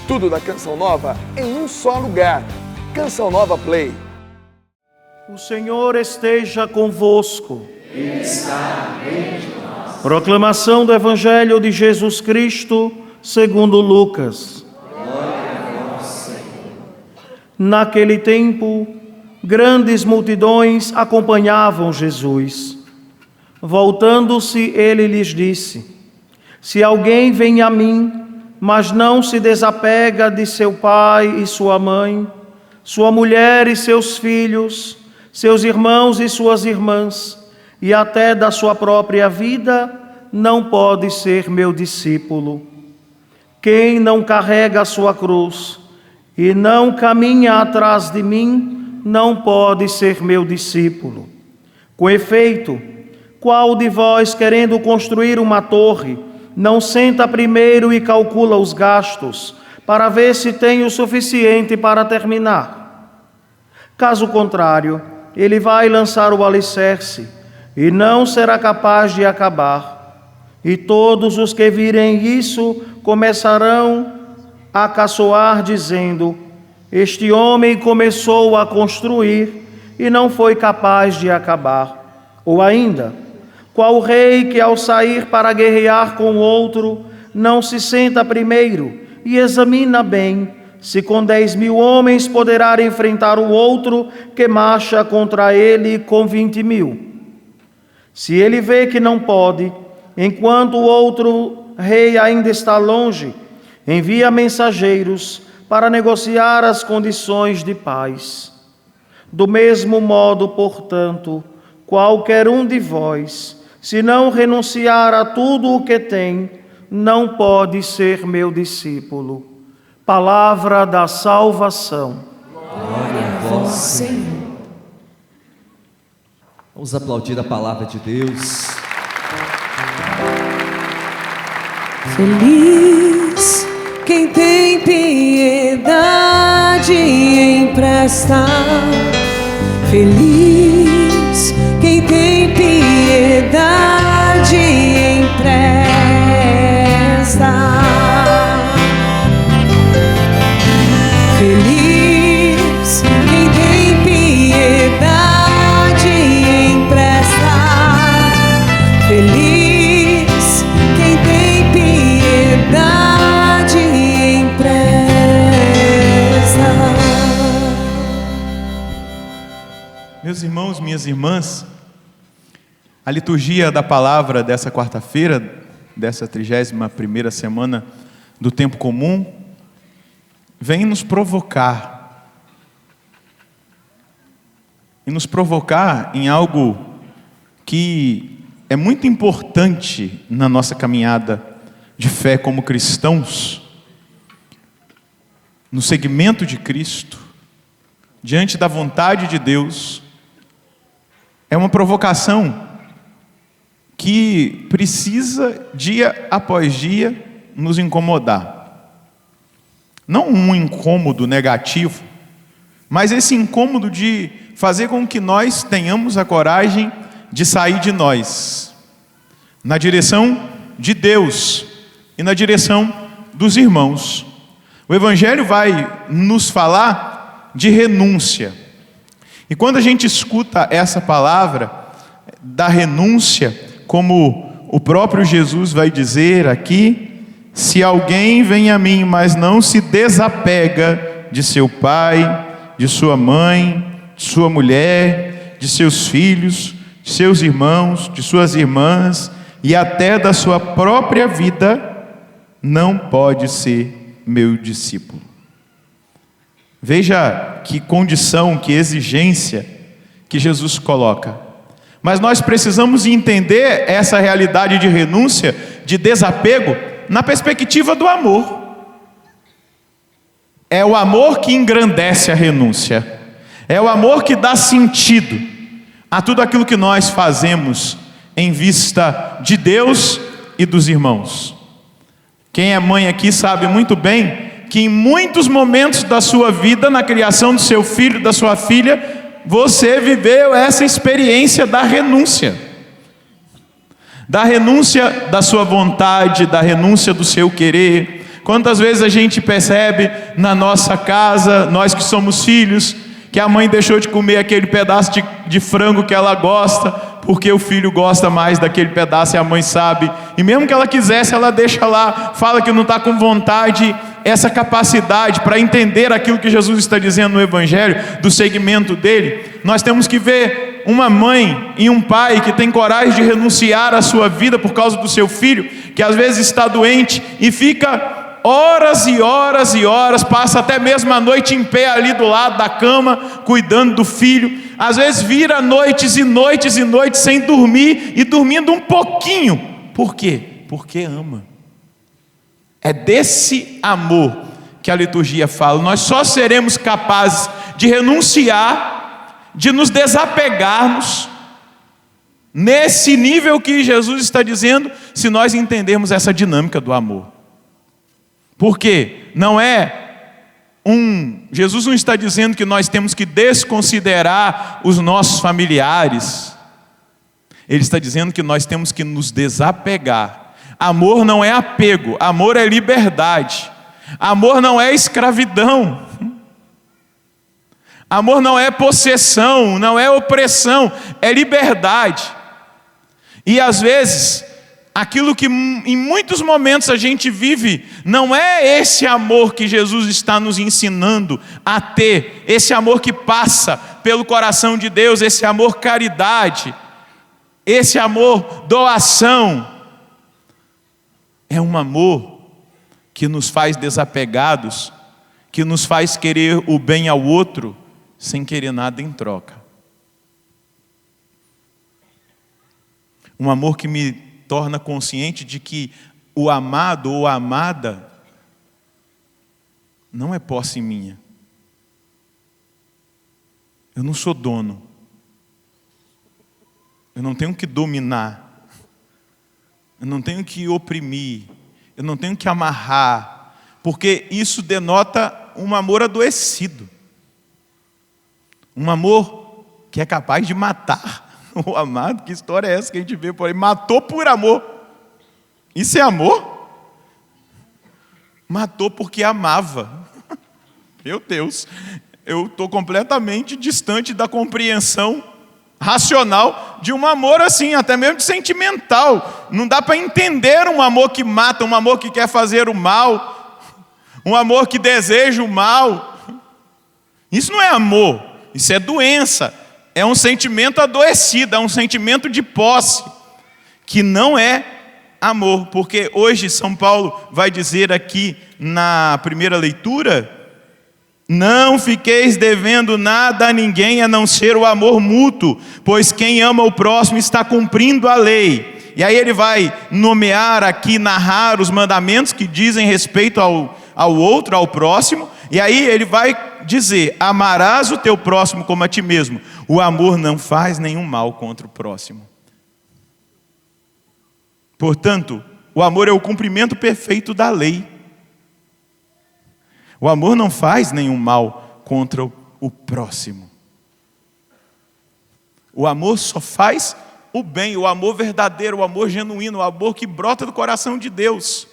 Tudo da Canção Nova em um só lugar. Canção Nova Play. O Senhor esteja convosco. Ele está no meio de nós. Proclamação do Evangelho de Jesus Cristo, segundo Lucas. Glória a vós, Senhor. Naquele tempo, grandes multidões acompanhavam Jesus. Voltando-se, ele lhes disse: Se alguém vem a mim, mas não se desapega de seu pai e sua mãe, sua mulher e seus filhos, seus irmãos e suas irmãs, e até da sua própria vida, não pode ser meu discípulo. Quem não carrega a sua cruz e não caminha atrás de mim, não pode ser meu discípulo. Com efeito, qual de vós, querendo construir uma torre, não senta primeiro e calcula os gastos, para ver se tem o suficiente para terminar? Caso contrário, ele vai lançar o alicerce e não será capaz de acabar. E todos os que virem isso começarão a caçoar, dizendo: Este homem começou a construir e não foi capaz de acabar. Ou ainda, qual rei que ao sair para guerrear com outro, não se senta primeiro e examina bem se com 10.000 homens poderá enfrentar o outro que marcha contra ele com 20.000? Se ele vê que não pode, enquanto o outro rei ainda está longe, envia mensageiros para negociar as condições de paz. Do mesmo modo, portanto, qualquer um de vós, se não renunciar a tudo o que tem, não pode ser meu discípulo. Palavra da salvação. Glória a vós, Senhor. Vamos aplaudir a palavra de Deus. Feliz quem tem piedade e empresta. Feliz quem tem piedade e empresta. Feliz quem tem piedade e empresta. Feliz quem tem piedade e empresta. Meus irmãos, minhas irmãs, a liturgia da palavra dessa quarta-feira, dessa 31ª semana do tempo comum, vem nos provocar. E nos provocar em algo que é muito importante na nossa caminhada de fé como cristãos, no seguimento de Cristo, diante da vontade de Deus. É uma provocação que precisa, dia após dia, nos incomodar. Não um incômodo negativo, mas esse incômodo de fazer com que nós tenhamos a coragem de sair de nós, na direção de Deus e na direção dos irmãos. O Evangelho vai nos falar de renúncia. E quando a gente escuta essa palavra da renúncia, como o próprio Jesus vai dizer aqui: se alguém vem a mim, mas não se desapega de seu pai, de sua mãe, de sua mulher, de seus filhos, de seus irmãos, de suas irmãs e até da sua própria vida, não pode ser meu discípulo. Veja que condição, que exigência que Jesus coloca. Mas nós precisamos entender essa realidade de renúncia, de desapego, na perspectiva do amor. É o amor que engrandece a renúncia. É o amor que dá sentido a tudo aquilo que nós fazemos em vista de Deus e dos irmãos. Quem é mãe aqui sabe muito bem que em muitos momentos da sua vida, na criação do seu filho, da sua filha, você viveu essa experiência da renúncia. Da renúncia da sua vontade, da renúncia do seu querer, Quantas vezes a gente percebe na nossa casa, nós que somos filhos, que a mãe deixou de comer aquele pedaço de frango que ela gosta, porque o filho gosta mais daquele pedaço e a mãe sabe, e mesmo que ela quisesse, ela deixa lá, fala que não está com vontade. Essa capacidade para entender aquilo que Jesus está dizendo no Evangelho, do segmento dele, nós temos que ver uma mãe e um pai que tem coragem de renunciar à sua vida por causa do seu filho, que às vezes está doente e fica horas e horas e horas, passa até mesmo a noite em pé ali do lado da cama, cuidando do filho. Às vezes vira noites e noites e noites sem dormir e dormindo um pouquinho. Por quê? Porque ama. É desse amor que a liturgia fala. Nós só seremos capazes de renunciar, de nos desapegarmos, nesse nível que Jesus está dizendo, se nós entendermos essa dinâmica do amor. Porque não é Jesus não está dizendo que nós temos que desconsiderar os nossos familiares. Ele está dizendo que nós temos que nos desapegar. Amor não é apego, amor é liberdade. Amor não é escravidão. Amor não é possessão, não é opressão, é liberdade. E às vezes, aquilo que em muitos momentos a gente vive, não é esse amor que Jesus está nos ensinando a ter, esse amor que passa pelo coração de Deus, esse amor caridade, esse amor doação. É um amor que nos faz desapegados, que nos faz querer o bem ao outro, sem querer nada em troca. Um amor que me torna consciente de que o amado ou a amada não é posse minha. Eu não sou dono. Eu não tenho que dominar. Eu não tenho que oprimir. Eu não tenho que amarrar. Porque isso denota um amor adoecido. Um amor que é capaz de matar o amado. Que história é essa que a gente vê por aí? Matou por amor. Isso é amor? Matou porque amava. Meu Deus, eu estou completamente distante da compreensão racional de um amor assim, até mesmo de sentimental. Não dá para entender um amor que mata, um amor que quer fazer o mal, um amor que deseja o mal. Isso não é amor, isso é doença. É um sentimento adoecido, é um sentimento de posse, que não é amor. Porque hoje São Paulo vai dizer aqui na primeira leitura: não fiqueis devendo nada a ninguém a não ser o amor mútuo, pois quem ama o próximo está cumprindo a lei. E aí ele vai nomear aqui, narrar os mandamentos que dizem respeito ao outro, ao próximo. E aí ele vai dizer: amarás o teu próximo como a ti mesmo. O amor não faz nenhum mal contra o próximo. Portanto, o amor é o cumprimento perfeito da lei. O amor não faz nenhum mal contra o próximo. O amor só faz o bem, o amor verdadeiro, o amor genuíno, o amor que brota do coração de Deus.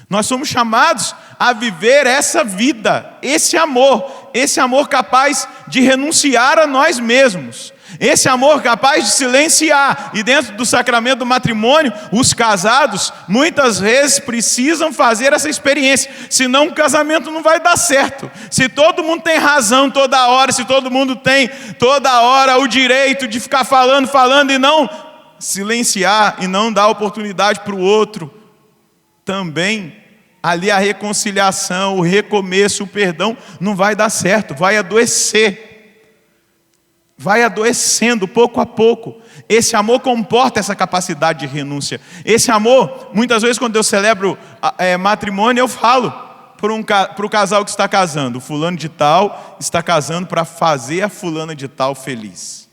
Nós somos chamados a viver essa vida, esse amor capaz de renunciar a nós mesmos, esse amor capaz de silenciar. E dentro do sacramento do matrimônio, os casados muitas vezes precisam fazer essa experiência, senão o casamento não vai dar certo. Se todo mundo tem razão toda hora, se todo mundo tem toda hora o direito de ficar falando e não silenciar e não dar oportunidade para o outro, também ali a reconciliação, o recomeço, o perdão não vai dar certo, vai adoecer. Vai adoecendo pouco a pouco. Esse amor comporta essa capacidade de renúncia. Esse amor, muitas vezes quando eu celebro matrimônio, eu falo para o casal que está casando: o fulano de tal está casando para fazer a fulana de tal feliz.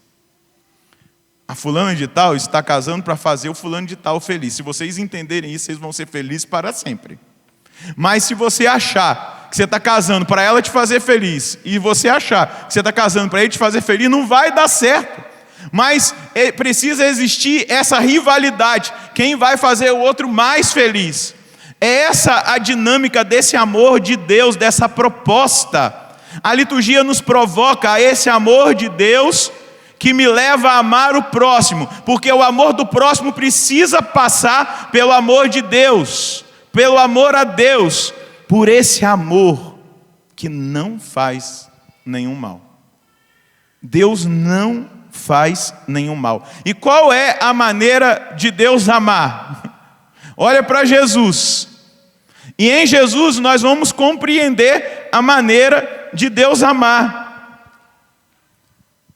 A fulana de tal está casando para fazer o fulano de tal feliz. Se vocês entenderem isso, vocês vão ser felizes para sempre. Mas se você achar que você está casando para ela te fazer feliz, e você achar que você está casando para ele te fazer feliz, não vai dar certo. Mas precisa existir essa rivalidade. Quem vai fazer o outro mais feliz? É essa a dinâmica desse amor de Deus, dessa proposta. A liturgia nos provoca a esse amor de Deus que me leva a amar o próximo, porque o amor do próximo precisa passar pelo amor de Deus, pelo amor a Deus, por esse amor que não faz nenhum mal. Deus não faz nenhum mal. E qual é a maneira de Deus amar? Olha para Jesus. E em Jesus nós vamos compreender a maneira de Deus amar.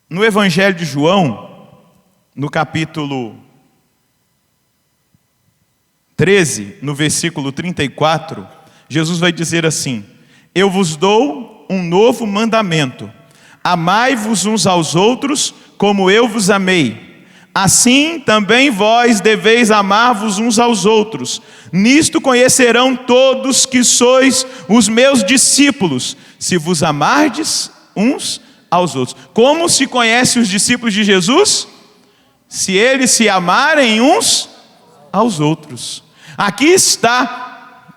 No Evangelho de João, no capítulo 13, no versículo 34, Jesus vai dizer assim: eu vos dou um novo mandamento, amai-vos uns aos outros como eu vos amei. Assim também vós deveis amar-vos uns aos outros. Nisto conhecerão todos que sois os meus discípulos, se vos amardes uns aos outros. Como se conhece os discípulos de Jesus? Se eles se amarem uns aos outros. Aqui está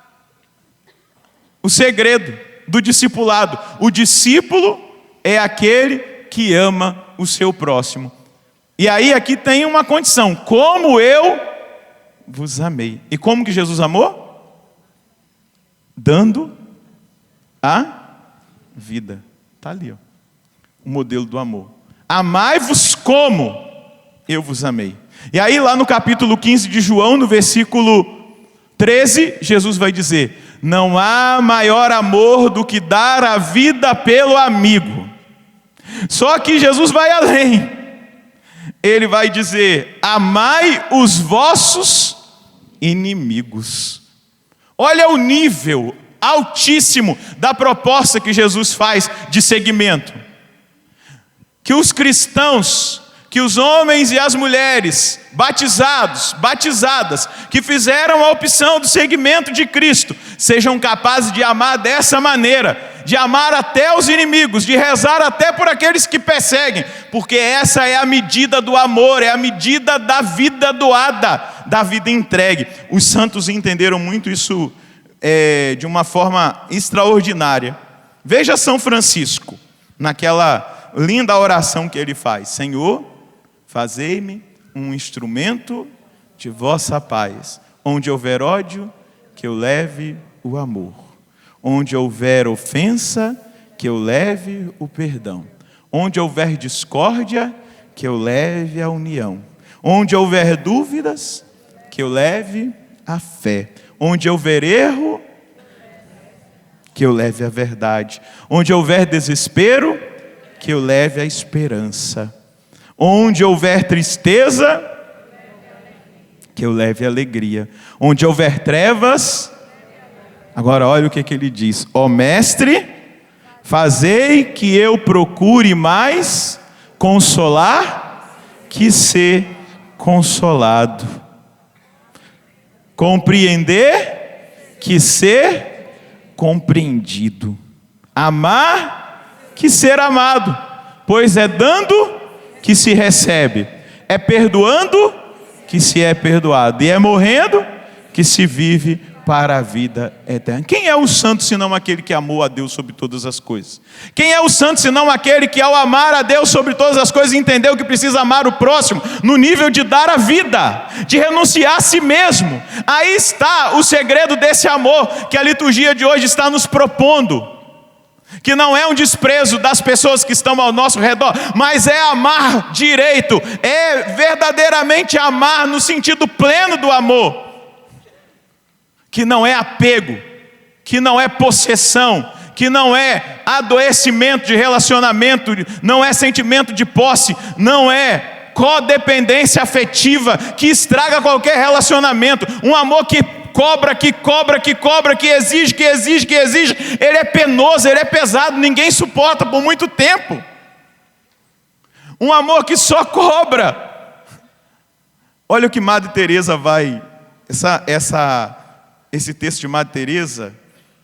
o segredo do discipulado. O discípulo é aquele que ama o seu próximo. E aí aqui tem uma condição: como eu vos amei. E como que Jesus amou? Dando a vida. Está ali, ó, o modelo do amor. Amai-vos como eu vos amei. E aí lá no capítulo 15 de João, no versículo 13, Jesus vai dizer: não há maior amor do que dar a vida pelo amigo. Só que Jesus vai além. Ele vai dizer: amai os vossos inimigos. Olha o nível altíssimo da proposta que Jesus faz de seguimento. Que os cristãos, que os homens e as mulheres batizados, batizadas, que fizeram a opção do seguimento de Cristo, sejam capazes de amar dessa maneira, de amar até os inimigos, de rezar até por aqueles que perseguem, porque essa é a medida do amor, é a medida da vida doada, da vida entregue. Os santos entenderam muito isso de uma forma extraordinária. Veja São Francisco, naquela linda oração que ele faz: Senhor, fazei-me um instrumento de vossa paz. Onde houver ódio, que eu leve o amor. Onde houver ofensa, que eu leve o perdão. Onde houver discórdia, que eu leve a união. Onde houver dúvidas, que eu leve a fé. Onde houver erro, que eu leve a verdade. Onde houver desespero, que eu leve a esperança. Onde houver tristeza, que eu leve a alegria. Onde houver trevas, agora olha o que ele diz: ó mestre, fazei que eu procure mais consolar que ser consolado, compreender que ser compreendido, amar que ser amado, pois é dando que se recebe, é perdoando que se é perdoado, e é morrendo que se vive para a vida eterna. Quem é o santo senão aquele que amou a Deus sobre todas as coisas? Quem é o santo senão aquele que, ao amar a Deus sobre todas as coisas, entendeu que precisa amar o próximo no nível de dar a vida, de renunciar a si mesmo? Aí está o segredo desse amor que a liturgia de hoje está nos propondo, que não é um desprezo das pessoas que estão ao nosso redor, mas é amar direito, é verdadeiramente amar no sentido pleno do amor, que não é apego, que não é possessão, que não é adoecimento de relacionamento, não é sentimento de posse, não é codependência afetiva que estraga qualquer relacionamento. Um amor que cobra, que exige, ele é penoso, ele é pesado, ninguém suporta por muito tempo. Um amor que só cobra. Olha o que Madre Teresa vai, esse texto de Madre Teresa,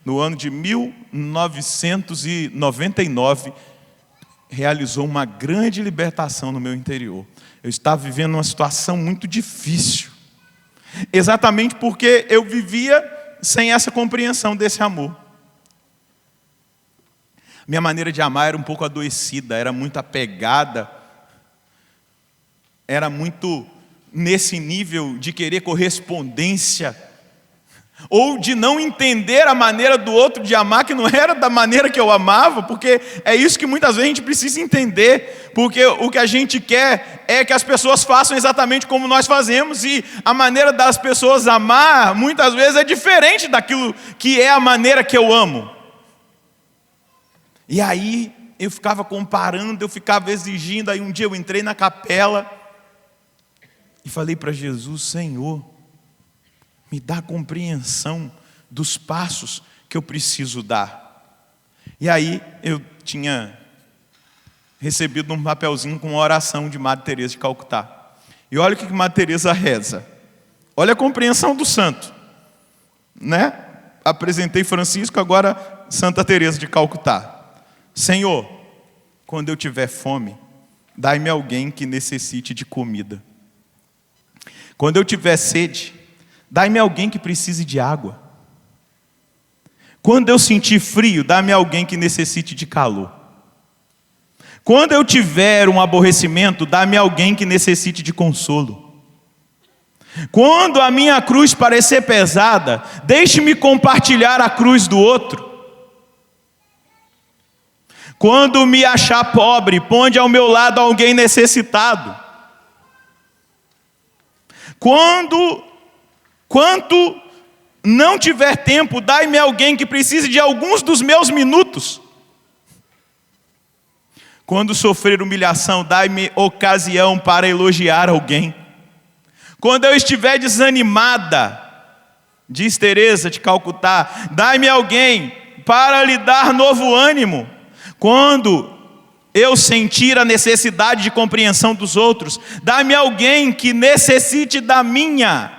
no ano de 1999, realizou uma grande libertação no meu interior. Eu estava vivendo uma situação muito difícil, exatamente porque eu vivia sem essa compreensão desse amor. Minha maneira de amar era um pouco adoecida, era muito apegada, era muito nesse nível de querer correspondência, ou de não entender a maneira do outro de amar, que não era da maneira que eu amava, porque é isso que muitas vezes a gente precisa entender, porque o que a gente quer é que as pessoas façam exatamente como nós fazemos, e a maneira das pessoas amar, muitas vezes é diferente daquilo que é a maneira que eu amo. E aí eu ficava comparando, eu ficava exigindo, aí um dia eu entrei na capela, e falei para Jesus: Senhor, me dá compreensão dos passos que eu preciso dar. E aí eu tinha recebido um papelzinho com uma oração de Madre Teresa de Calcutá. E olha o que Madre Teresa reza. Olha a compreensão do santo, né? Apresentei Francisco, agora Santa Teresa de Calcutá. Senhor, quando eu tiver fome, dai-me alguém que necessite de comida. Quando eu tiver sede, dai-me alguém que precise de água. Quando eu sentir frio, dá-me alguém que necessite de calor. Quando eu tiver um aborrecimento, dá-me alguém que necessite de consolo. Quando a minha cruz parecer pesada, deixe-me compartilhar a cruz do outro. Quando me achar pobre, ponde ao meu lado alguém necessitado. Quando não tiver tempo, dai-me alguém que precise de alguns dos meus minutos. Quando sofrer humilhação, dai-me ocasião para elogiar alguém. Quando eu estiver desanimada, diz Teresa de Calcutá, dai-me alguém para lhe dar novo ânimo. Quando eu sentir a necessidade de compreensão dos outros, dá-me alguém que necessite da minha.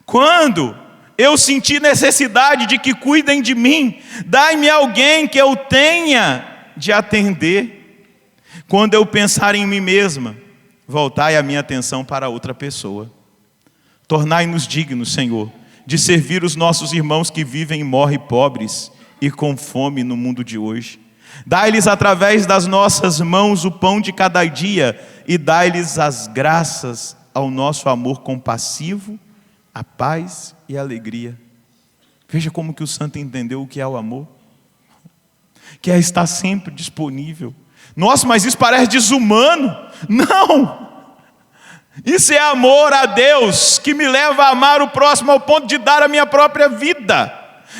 Quando eu sentir necessidade de que cuidem de mim, dai-me alguém que eu tenha de atender. Quando eu pensar em mim mesma, voltai a minha atenção para outra pessoa. Tornai-nos dignos, Senhor, de servir os nossos irmãos que vivem e morrem pobres e com fome no mundo de hoje. Dai-lhes através das nossas mãos o pão de cada dia e dai-lhes as graças ao nosso amor compassivo, a paz e a alegria. Veja como que o santo entendeu o que é o amor. Que é estar sempre disponível. Nossa, mas isso parece desumano. Não! Isso é amor a Deus, que me leva a amar o próximo ao ponto de dar a minha própria vida,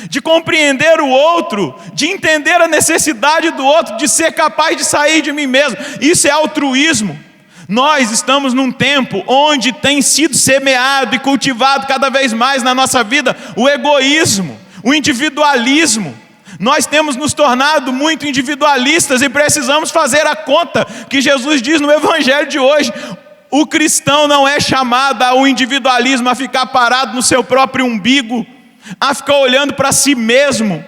de compreender o outro, de entender a necessidade do outro, de ser capaz de sair de mim mesmo. Isso é altruísmo. Nós estamos num tempo onde tem sido semeado e cultivado cada vez mais na nossa vida o egoísmo, o individualismo. Nós temos nos tornado muito individualistas e precisamos fazer a conta que Jesus diz no Evangelho de hoje. O cristão não é chamado ao individualismo, a ficar parado no seu próprio umbigo, a ficar olhando para si mesmo,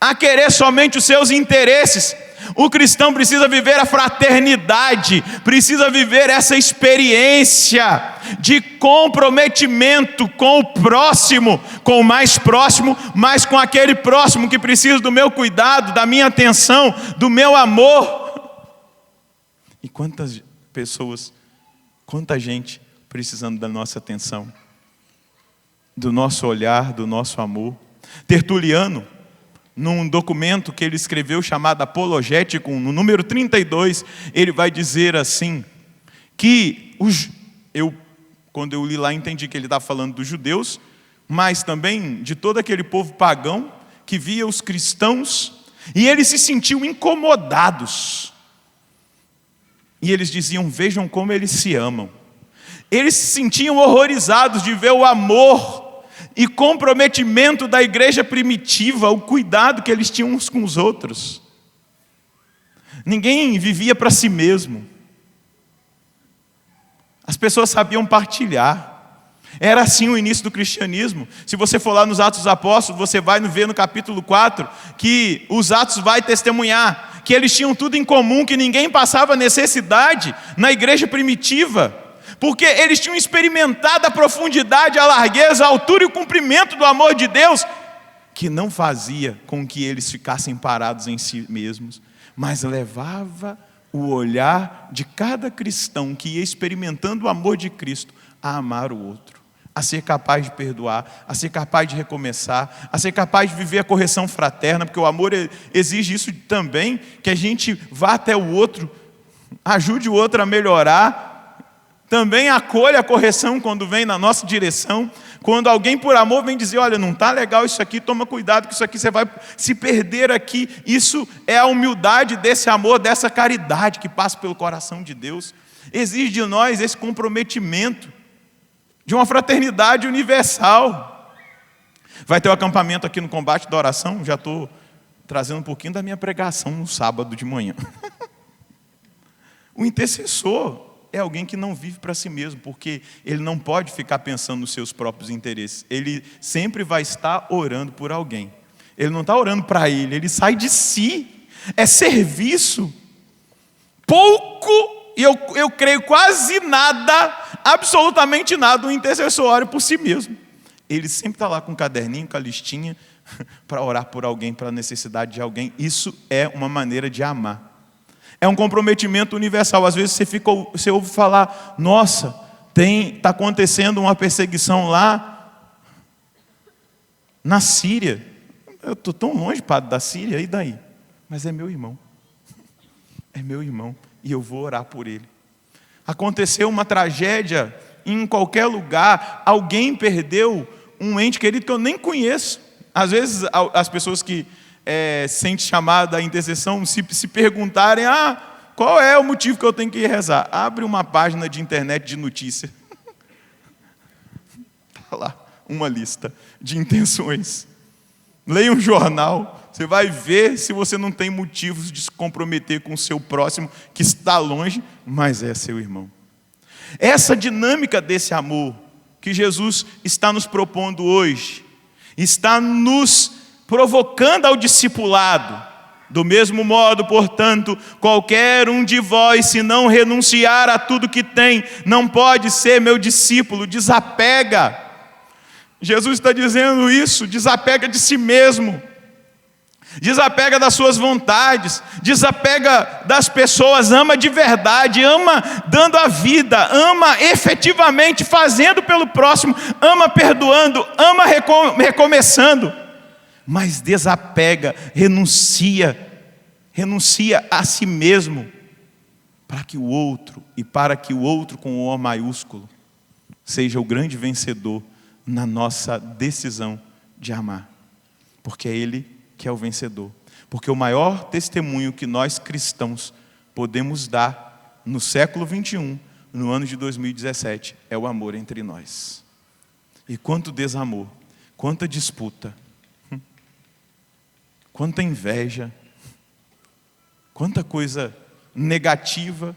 a querer somente os seus interesses. O cristão precisa viver a fraternidade, precisa viver essa experiência de comprometimento com o próximo, com o mais próximo, mas com aquele próximo que precisa do meu cuidado, da minha atenção, do meu amor. E quantas pessoas, quanta gente precisando da nossa atenção, do nosso olhar, do nosso amor. Tertuliano, num documento que ele escreveu chamado Apologético, no número 32, ele vai dizer assim, que quando eu li lá entendi que ele está falando dos judeus, mas também de todo aquele povo pagão que via os cristãos, e eles se sentiam incomodados. E eles diziam: vejam como eles se amam. Eles se sentiam horrorizados de ver o amor e comprometimento da igreja primitiva, o cuidado que eles tinham uns com os outros. Ninguém vivia para si mesmo. As pessoas sabiam partilhar. Era assim o início do cristianismo. Se você for lá nos Atos dos Apóstolos, você vai ver no capítulo 4, que os Atos vai testemunhar que eles tinham tudo em comum, que ninguém passava necessidade na igreja primitiva, porque eles tinham experimentado a profundidade, a largueza, a altura e o comprimento do amor de Deus, que não fazia com que eles ficassem parados em si mesmos, mas levava o olhar de cada cristão que ia experimentando o amor de Cristo a amar o outro, a ser capaz de perdoar, a ser capaz de recomeçar, a ser capaz de viver a correção fraterna, porque o amor exige isso também, que a gente vá até o outro, ajude o outro a melhorar, também acolha a correção quando vem na nossa direção. Quando alguém por amor vem dizer, olha, não está legal isso aqui, toma cuidado que isso aqui você vai se perder aqui. Isso é a humildade desse amor, dessa caridade que passa pelo coração de Deus. Exige de nós esse comprometimento de uma fraternidade universal. Vai ter um acampamento aqui no Combate da Oração, já estou trazendo um pouquinho da minha pregação no sábado de manhã. O intercessor é alguém que não vive para si mesmo, porque ele não pode ficar pensando nos seus próprios interesses. Ele sempre vai estar orando por alguém. Ele não está orando para ele sai de si. É serviço. Pouco, e eu creio quase nada, absolutamente nada, o intercessor ora por si mesmo. Ele sempre está lá com um caderninho, com a listinha, para orar por alguém, para a necessidade de alguém. Isso é uma maneira de amar. É um comprometimento universal. Às vezes você ouve falar, nossa, está acontecendo uma perseguição lá na Síria. Eu estou tão longe, padre, da Síria, e daí? Mas é meu irmão. É meu irmão, e eu vou orar por ele. Aconteceu uma tragédia em qualquer lugar, alguém perdeu um ente querido que eu nem conheço. Às vezes as pessoas que sente chamada à intercessão, se perguntarem, qual é o motivo que eu tenho que ir rezar? Abre uma página de internet de notícia. Está lá, uma lista de intenções. Leia um jornal, você vai ver se você não tem motivos de se comprometer com o seu próximo, que está longe, mas é seu irmão. Essa dinâmica desse amor que Jesus está nos propondo hoje, está nos provocando ao discipulado. Do mesmo modo, portanto, qualquer um de vós, se não renunciar a tudo que tem, não pode ser meu discípulo. Desapega. Jesus está dizendo isso, desapega de si mesmo. Desapega das suas vontades, desapega das pessoas, ama de verdade, ama dando a vida, ama efetivamente fazendo pelo próximo, ama perdoando, ama recomeçando. Mas desapega, renuncia a si mesmo, para que o outro, e para que o outro com o O maiúsculo, seja o grande vencedor na nossa decisão de amar. Porque é Ele que é o vencedor. Porque o maior testemunho que nós cristãos podemos dar no século 21, no ano de 2017, é o amor entre nós. E quanto desamor, quanta disputa, quanta inveja, quanta coisa negativa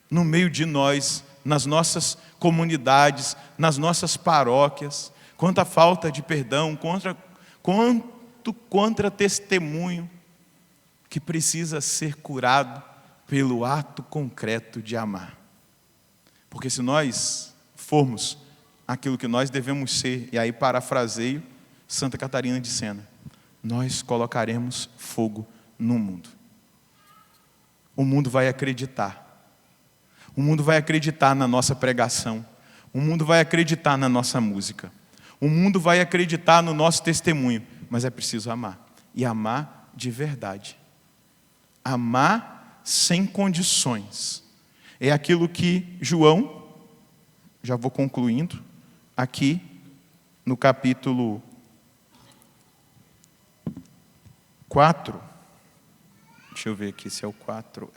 no meio de nós, nas nossas comunidades, nas nossas paróquias, quanta falta de perdão, contra testemunho que precisa ser curado pelo ato concreto de amar. Porque se nós formos aquilo que nós devemos ser, e aí parafraseio Santa Catarina de Sena, nós colocaremos fogo no mundo. O mundo vai acreditar. O mundo vai acreditar na nossa pregação. O mundo vai acreditar na nossa música. O mundo vai acreditar no nosso testemunho. Mas é preciso amar. E amar de verdade. Amar sem condições. É aquilo que João, já vou concluindo, aqui no capítulo 4, deixa eu ver aqui se é o 4,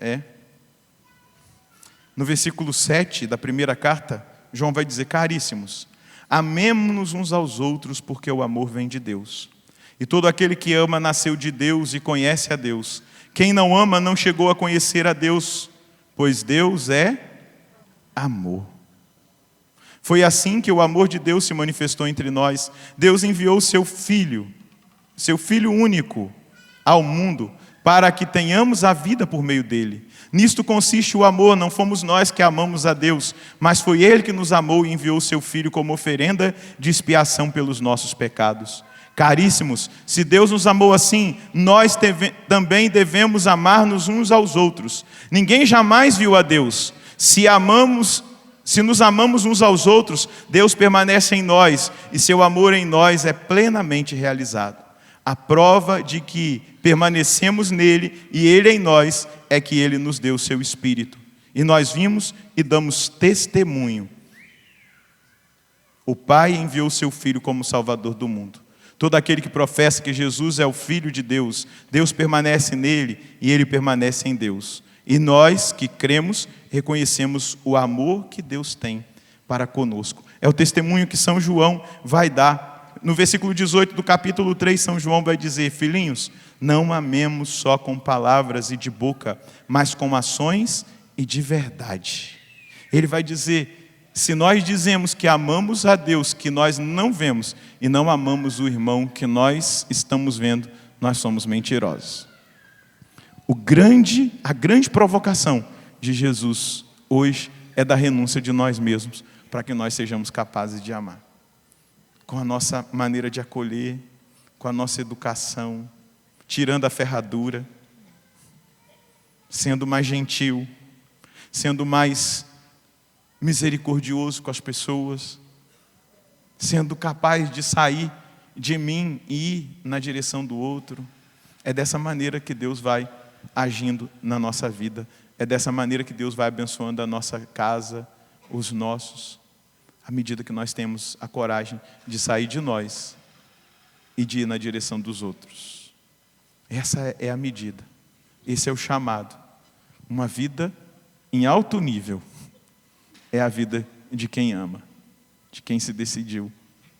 no versículo 7 da primeira carta, João vai dizer, caríssimos, amemo-nos uns aos outros, porque o amor vem de Deus. E todo aquele que ama nasceu de Deus e conhece a Deus. Quem não ama não chegou a conhecer a Deus, pois Deus é amor. Foi assim que o amor de Deus se manifestou entre nós. Deus enviou seu Filho único, ao mundo, para que tenhamos a vida por meio dele. Nisto consiste o amor, não fomos nós que amamos a Deus, mas foi Ele que nos amou e enviou o seu Filho como oferenda de expiação pelos nossos pecados. Caríssimos, se Deus nos amou assim, nós também devemos amar-nos uns aos outros. Ninguém jamais viu a Deus. Se nos amamos uns aos outros, Deus permanece em nós, e seu amor em nós é plenamente realizado. A prova de que permanecemos nele e ele em nós é que ele nos deu o seu Espírito. E nós vimos e damos testemunho. O Pai enviou o seu Filho como Salvador do mundo. Todo aquele que professa que Jesus é o Filho de Deus, Deus permanece nele e ele permanece em Deus. E nós que cremos, reconhecemos o amor que Deus tem para conosco. É o testemunho que São João vai dar. No versículo 18 do capítulo 3, São João vai dizer: filhinhos, não amemos só com palavras e de boca, mas com ações e de verdade. Ele vai dizer, se nós dizemos que amamos a Deus, que nós não vemos, e não amamos o irmão que nós estamos vendo, nós somos mentirosos. A grande provocação de Jesus hoje é da renúncia de nós mesmos, para que nós sejamos capazes de amar. Com a nossa maneira de acolher, com a nossa educação, tirando a ferradura, sendo mais gentil, sendo mais misericordioso com as pessoas, sendo capaz de sair de mim e ir na direção do outro. É dessa maneira que Deus vai agindo na nossa vida. É dessa maneira que Deus vai abençoando a nossa casa, os nossos, à medida que nós temos a coragem de sair de nós e de ir na direção dos outros. Essa é a medida. Esse é o chamado. Uma vida em alto nível é a vida de quem ama, de quem se decidiu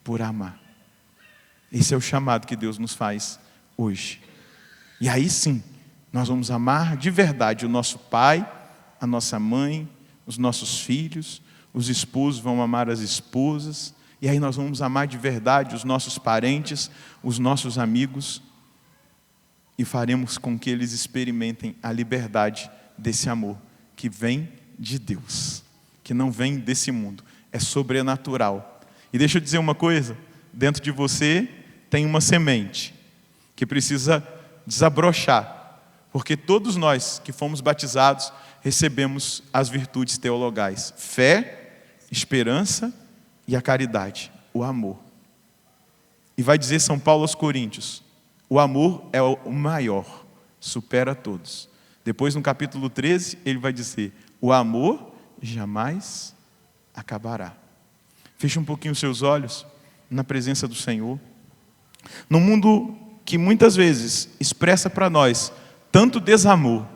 por amar. Esse é o chamado que Deus nos faz hoje. E aí sim, nós vamos amar de verdade o nosso pai, a nossa mãe, os nossos filhos. Os esposos vão amar as esposas. E aí nós vamos amar de verdade os nossos parentes, os nossos amigos. E faremos com que eles experimentem a liberdade desse amor, que vem de Deus, que não vem desse mundo, é sobrenatural. E deixa eu dizer uma coisa, dentro de você tem uma semente, que precisa desabrochar, porque todos nós que fomos batizados, recebemos as virtudes teologais, fé, esperança e a caridade, o amor. E vai dizer São Paulo aos Coríntios, o amor é o maior, supera todos. Depois no capítulo 13, ele vai dizer, o amor jamais acabará. Feche um pouquinho os seus olhos na presença do Senhor. No mundo que muitas vezes expressa para nós tanto desamor,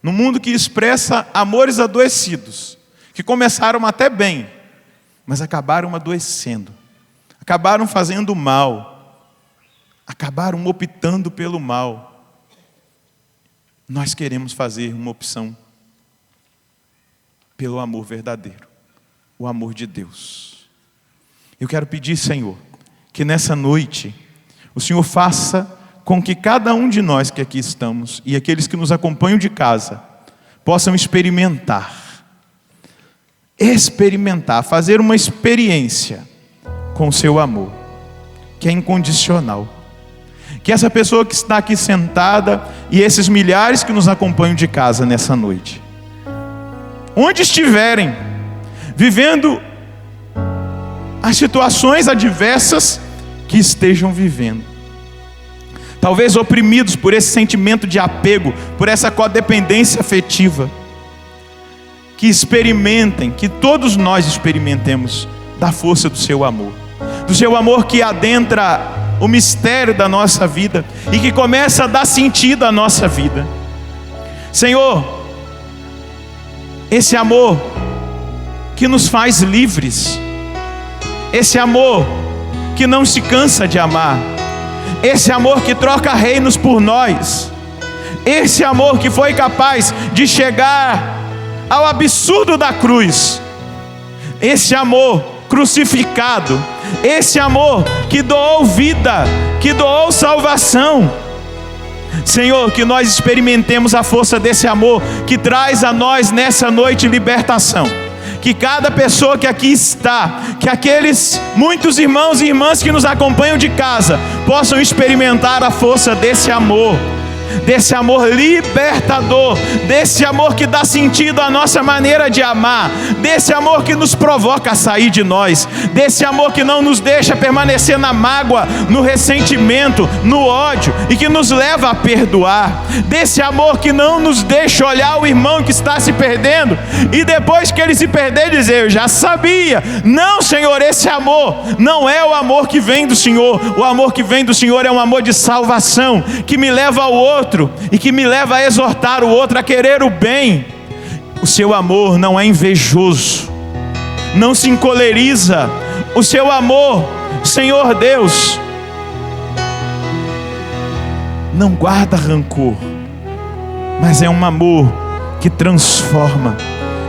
no mundo que expressa amores adoecidos, que começaram até bem, mas acabaram adoecendo, acabaram fazendo mal, acabaram optando pelo mal. Nós queremos fazer uma opção pelo amor verdadeiro, o amor de Deus. Eu quero pedir, Senhor, que nessa noite o Senhor faça com que cada um de nós que aqui estamos e aqueles que nos acompanham de casa possam experimentar, fazer uma experiência com o seu amor, que é incondicional. Que essa pessoa que está aqui sentada e esses milhares que nos acompanham de casa nessa noite, onde estiverem, vivendo as situações adversas que estejam vivendo, talvez oprimidos por esse sentimento de apego, por essa codependência afetiva, que experimentem, que todos nós experimentemos da força do seu amor que adentra o mistério da nossa vida e que começa a dar sentido à nossa vida. Senhor, esse amor que nos faz livres, esse amor que não se cansa de amar, esse amor que troca reinos por nós, esse amor que foi capaz de chegar ao absurdo da cruz, esse amor crucificado, esse amor que doou vida, que doou salvação, Senhor, que nós experimentemos a força desse amor que traz a nós nessa noite libertação. Que cada pessoa que aqui está, que aqueles muitos irmãos e irmãs que nos acompanham de casa, possam experimentar a força desse amor libertador, desse amor que dá sentido à nossa maneira de amar, desse amor que nos provoca a sair de nós, desse amor que não nos deixa permanecer na mágoa, no ressentimento, no ódio, e que nos leva a perdoar, desse amor que não nos deixa olhar o irmão que está se perdendo e depois que ele se perder dizer: eu já sabia. Não, Senhor, esse amor não é o amor que vem do Senhor. O amor que vem do Senhor é um amor de salvação, que me leva ao outro e que me leva a exortar o outro a querer o bem. O seu amor não é invejoso, não se encoleriza. O seu amor, Senhor Deus, não guarda rancor, mas é um amor que transforma,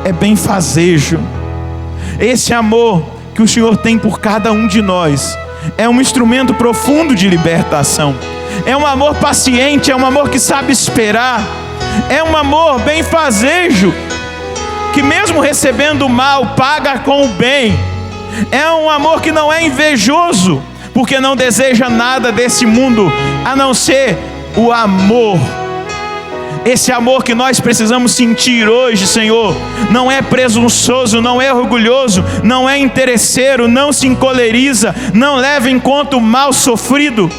é benfazejo. Esse amor que o Senhor tem por cada um de nós é um instrumento profundo de libertação. É um amor paciente, é um amor que sabe esperar, é um amor benfazejo, que mesmo recebendo o mal, paga com o bem. É um amor que não é invejoso, porque não deseja nada desse mundo, a não ser o amor. Esse amor que nós precisamos sentir hoje, Senhor, não é presunçoso, não é orgulhoso, não é interesseiro, não se encoleriza, não leva em conta o mal sofrido,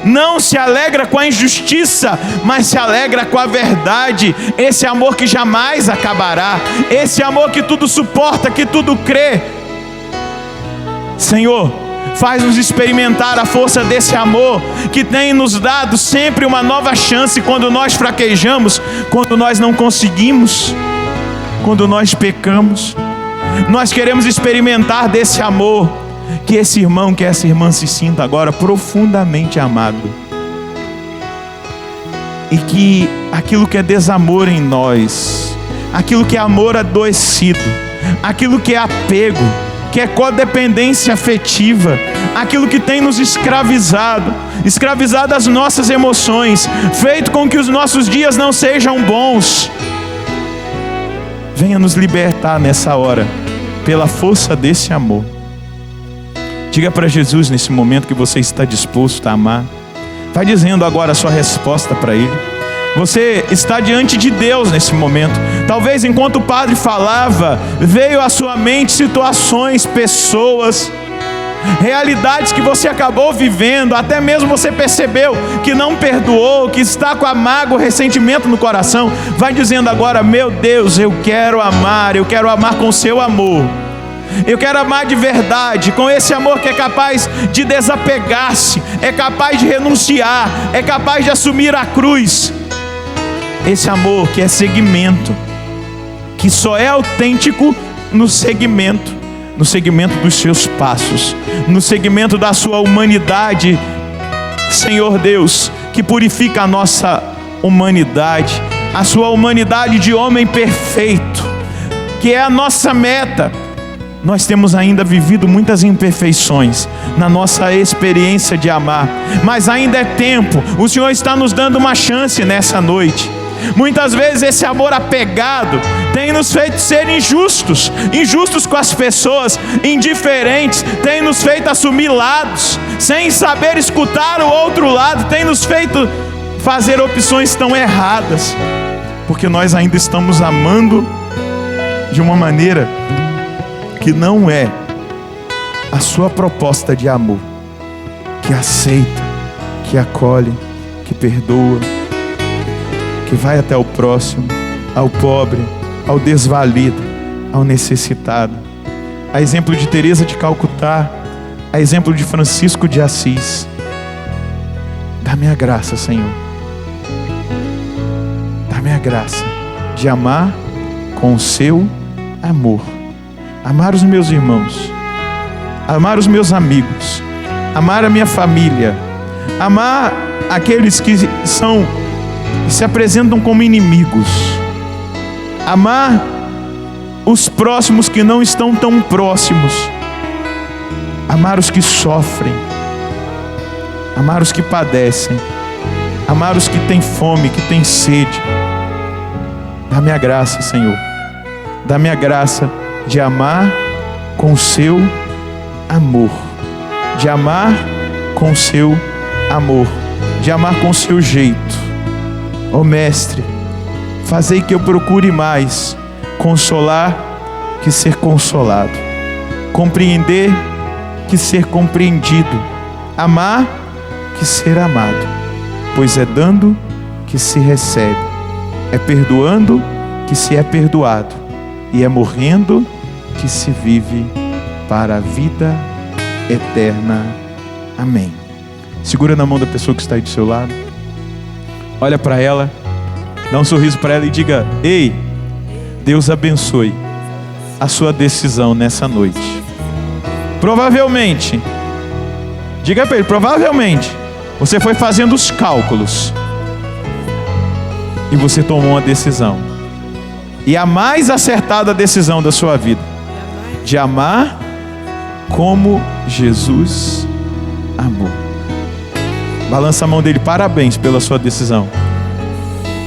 não se alegra com a injustiça, mas se alegra com a verdade. Esse amor que jamais acabará, esse amor que tudo suporta, que tudo crê. Senhor, faz-nos experimentar a força desse amor que tem nos dado sempre uma nova chance quando nós fraquejamos, quando nós não conseguimos, quando nós pecamos. Nós queremos experimentar desse amor, que esse irmão, que essa irmã se sinta agora profundamente amado, e que aquilo que é desamor em nós, aquilo que é amor adoecido, aquilo que é apego, que é codependência afetiva, aquilo que tem nos escravizado as nossas emoções, feito com que os nossos dias não sejam bons, venha nos libertar nessa hora, pela força desse amor. Diga para Jesus nesse momento que você está disposto a amar. Vai dizendo agora a sua resposta para Ele. Você está diante de Deus nesse momento. Talvez enquanto o padre falava, veio à sua mente situações, pessoas, realidades que você acabou vivendo. Até mesmo você percebeu que não perdoou, que está com a mágoa, o ressentimento no coração. Vai dizendo agora: meu Deus, eu quero amar com o seu amor. Eu quero amar de verdade, com esse amor que é capaz de desapegar-se, é capaz de renunciar, é capaz de assumir a cruz. Esse amor que é seguimento, que só é autêntico no segmento dos seus passos, no segmento da sua humanidade, Senhor Deus, que purifica a nossa humanidade, a sua humanidade de homem perfeito, que é a nossa meta. Nós temos ainda vivido muitas imperfeições na nossa experiência de amar, mas ainda é tempo. O Senhor está nos dando uma chance nessa noite. Muitas vezes esse amor apegado tem nos feito ser injustos com as pessoas, indiferentes, tem nos feito assumir lados, sem saber escutar o outro lado, tem nos feito fazer opções tão erradas, porque nós ainda estamos amando de uma maneira que não é a sua proposta de amor, que aceita, que acolhe, que perdoa, que vai até o próximo, ao pobre, ao desvalido, ao necessitado. A exemplo de Teresa de Calcutá, a exemplo de Francisco de Assis. Dá-me a graça, Senhor. Dá-me a graça de amar com o seu amor. Amar os meus irmãos, amar os meus amigos, amar a minha família, amar aqueles que se apresentam como inimigos, amar os próximos que não estão tão próximos, amar os que sofrem, amar os que padecem, amar os que têm fome, que têm sede. Dá-me a graça, Senhor. Dá-me a graça de amar com o seu amor. De amar com o seu amor. De amar com o seu jeito. Ó Mestre, fazei que eu procure mais consolar que ser consolado. Compreender que ser compreendido. Amar que ser amado. Pois é dando que se recebe. É perdoando que se é perdoado. E é morrendo que se vive para a vida eterna. Amém. Segura na mão da pessoa que está aí do seu lado. Olha para ela. Dá um sorriso para ela e diga: ei, Deus abençoe a sua decisão nessa noite. Provavelmente, diga para ele, provavelmente você foi fazendo os cálculos e você tomou uma decisão. E a mais acertada decisão da sua vida, de amar como Jesus amou. Balança a mão dele, parabéns pela sua decisão.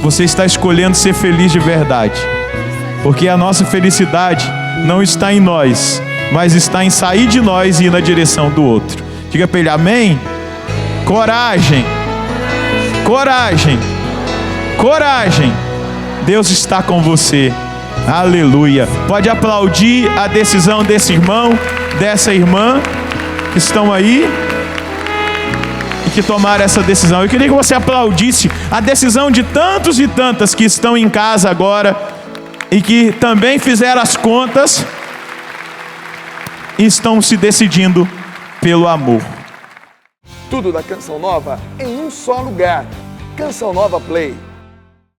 Você está escolhendo ser feliz de verdade. Porque a nossa felicidade não está em nós, mas está em sair de nós e ir na direção do outro. Diga para ele, amém? Coragem, coragem, coragem. Deus está com você. Aleluia. Pode aplaudir a decisão desse irmão, dessa irmã que estão aí e que tomaram essa decisão. Eu queria que você aplaudisse a decisão de tantos e tantas que estão em casa agora e que também fizeram as contas e estão se decidindo pelo amor. Tudo da Canção Nova em um só lugar. Canção Nova Play.